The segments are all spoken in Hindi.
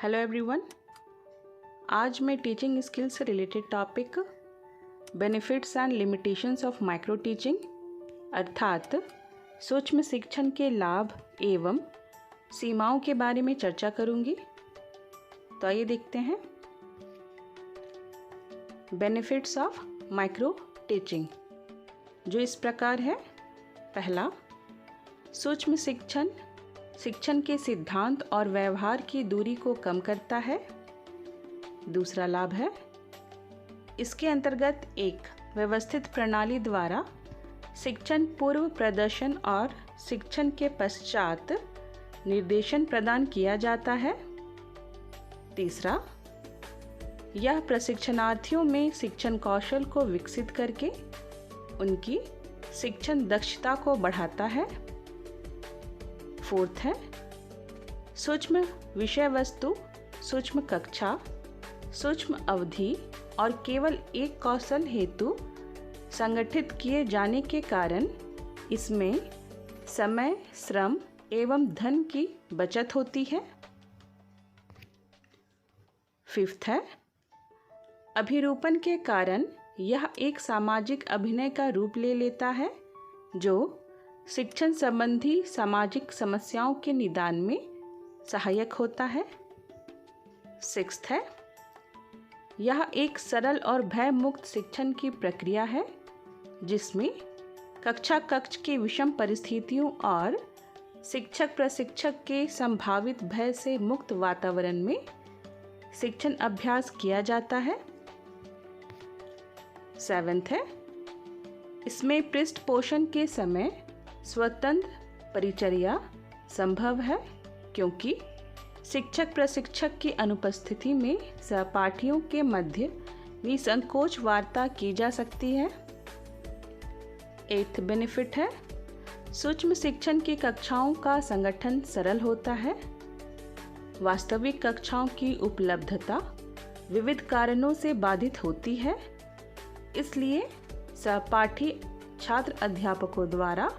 Hello everyone. आज मैं टीचिंग स्किल से related topic benefits and limitations of micro teaching अर्थात सूक्ष्म शिक्षण के लाभ एवं सीमाओं के बारे में चर्चा करूंगी। तो आइए देखते हैं। बेनिफिट्स ऑफ माइक्रो टीचिंग जो इस प्रकार है। पहला, सूक्ष्म शिक्षण के सिद्धांत और व्यवहार की दूरी को कम करता है। दूसरा लाभ है, इसके अंतर्गत एक व्यवस्थित प्रणाली द्वारा शिक्षण पूर्व प्रदर्शन और शिक्षण के पश्चात निर्देशन प्रदान किया जाता है। तीसरा, यह प्रशिक्षणार्थियों में शिक्षण कौशल को विकसित करके उनकी शिक्षण दक्षता को बढ़ाता है। फोर्थ है, सूक्ष्म विषय वस्तु, सूक्ष्म कक्षा, सूक्ष्म अवधि और केवल एक कौशल हेतु संगठित किए जाने के कारण इसमें समय, श्रम एवं धन की बचत होती है। फिफ्थ है, अभिरूपण के कारण यह एक सामाजिक अभिनय का रूप ले लेता है जो शिक्षण संबंधी सामाजिक समस्याओं के निदान में सहायक होता है। सिक्स्थ है, यह एक सरल और भय मुक्त शिक्षण की प्रक्रिया है जिसमें कक्ष की विषम परिस्थितियों और शिक्षक प्रशिक्षक के संभावित भय से मुक्त वातावरण में शिक्षण अभ्यास किया जाता है। सेवेंथ है, इसमें पृष्ठ पोषण के समय स्वतंत्र परिचर्या संभव है क्योंकि शिक्षक प्रशिक्षक की अनुपस्थिति में सहपाठियों के मध्य निसंकोच वार्ता की जा सकती है। एट्थ बेनिफिट है, सूक्ष्म शिक्षण की कक्षाओं का संगठन सरल होता है। वास्तविक कक्षाओं की उपलब्धता विविध कारणों से बाधित होती है, इसलिए सहपाठी छात्र अध्यापकों द्वारा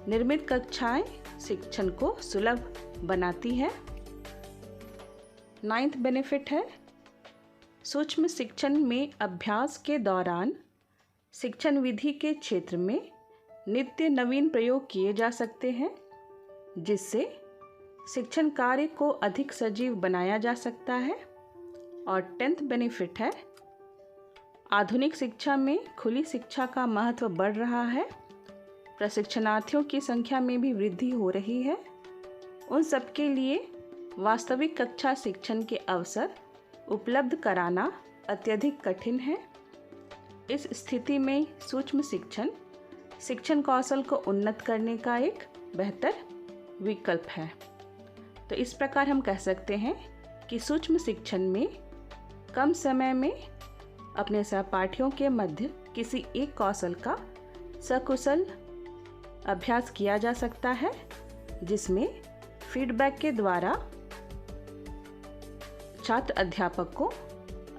निर्मित कक्षाएं शिक्षण को सुलभ बनाती है। नाइन्थ बेनिफिट है, सूक्ष्म शिक्षण में अभ्यास के दौरान शिक्षण विधि के क्षेत्र में नित्य नवीन प्रयोग किए जा सकते हैं जिससे शिक्षण कार्य को अधिक सजीव बनाया जा सकता है। और टेंथ बेनिफिट है, आधुनिक शिक्षा में खुली शिक्षा का महत्व बढ़ रहा है। प्रशिक्षणार्थियों की संख्या में भी वृद्धि हो रही है। उन सबके लिए वास्तविक कक्षा शिक्षण के अवसर उपलब्ध कराना अत्यधिक कठिन है। इस स्थिति में सूक्ष्म शिक्षण कौशल को उन्नत करने का एक बेहतर विकल्प है। तो इस प्रकार हम कह सकते हैं कि सूक्ष्म शिक्षण में कम समय में अपने सहपाठियों के मध्य किसी एक कौशल का सकुशल अभ्यास किया जा सकता है जिसमें फीडबैक के द्वारा छात्र अध्यापक को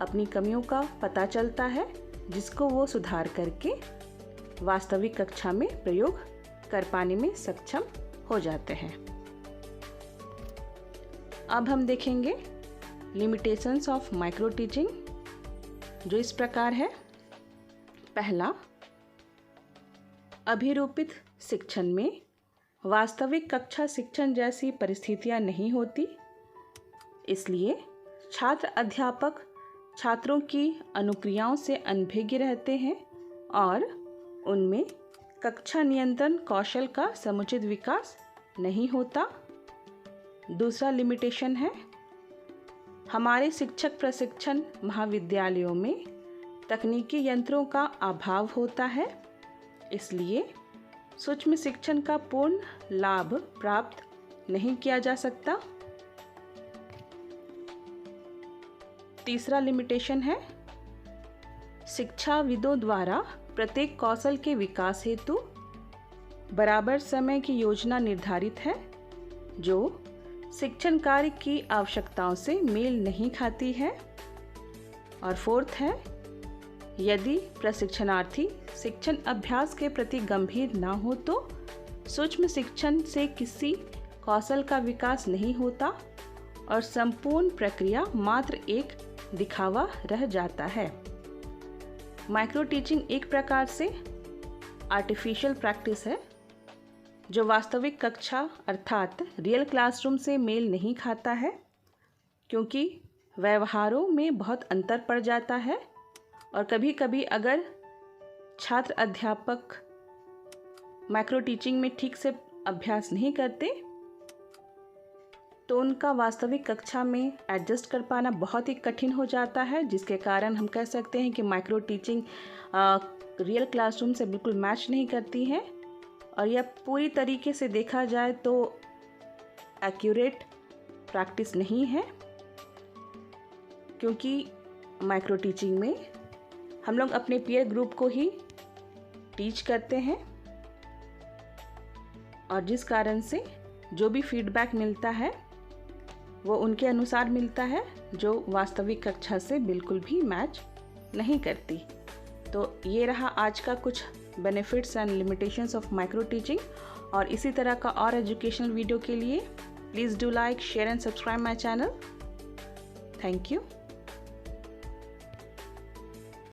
अपनी कमियों का पता चलता है जिसको वो सुधार करके वास्तविक कक्षा में प्रयोग कर पाने में सक्षम हो जाते हैं। अब हम देखेंगे लिमिटेशंस ऑफ माइक्रो टीचिंग जो इस प्रकार है। पहला, अभिरूपित शिक्षण में वास्तविक कक्षा शिक्षण जैसी परिस्थितियां नहीं होती, इसलिए छात्र अध्यापक छात्रों की अनुक्रियाओं से अनभिज्ञ रहते हैं और उनमें कक्षा नियंत्रण कौशल का समुचित विकास नहीं होता। दूसरा लिमिटेशन है, हमारे शिक्षक प्रशिक्षण महाविद्यालयों में तकनीकी यंत्रों का अभाव होता है, इसलिए सूक्ष्म शिक्षण का पूर्ण लाभ प्राप्त नहीं किया जा सकता। तीसरा लिमिटेशन है, शिक्षाविदों द्वारा प्रत्येक कौशल के विकास हेतु बराबर समय की योजना निर्धारित है जो शिक्षण कार्य की आवश्यकताओं से मेल नहीं खाती है। और फोर्थ है, यदि प्रशिक्षणार्थी शिक्षण अभ्यास के प्रति गंभीर ना हो तो सूक्ष्म शिक्षण से किसी कौशल का विकास नहीं होता और संपूर्ण प्रक्रिया मात्र एक दिखावा रह जाता है। माइक्रो टीचिंग एक प्रकार से आर्टिफिशियल प्रैक्टिस है जो वास्तविक कक्षा अर्थात रियल क्लासरूम से मेल नहीं खाता है, क्योंकि व्यवहारों में बहुत अंतर पड़ जाता है और कभी कभी अगर छात्र अध्यापक माइक्रो टीचिंग में ठीक से अभ्यास नहीं करते तो उनका वास्तविक कक्षा में एडजस्ट कर पाना बहुत ही कठिन हो जाता है, जिसके कारण हम कह सकते हैं कि माइक्रो टीचिंग रियल क्लासरूम से बिल्कुल मैच नहीं करती है और यह पूरी तरीके से देखा जाए तो एक्यूरेट प्रैक्टिस नहीं है, क्योंकि माइक्रो टीचिंग में हम लोग अपने पीयर ग्रुप को ही टीच करते हैं और जिस कारण से जो भी फीडबैक मिलता है वो उनके अनुसार मिलता है, जो वास्तविक कक्षा से बिल्कुल भी मैच नहीं करती। तो ये रहा आज का कुछ benefits and limitations of micro teaching, और इसी तरह का और एजुकेशनल वीडियो के लिए please do like, share and subscribe my channel. Thank you.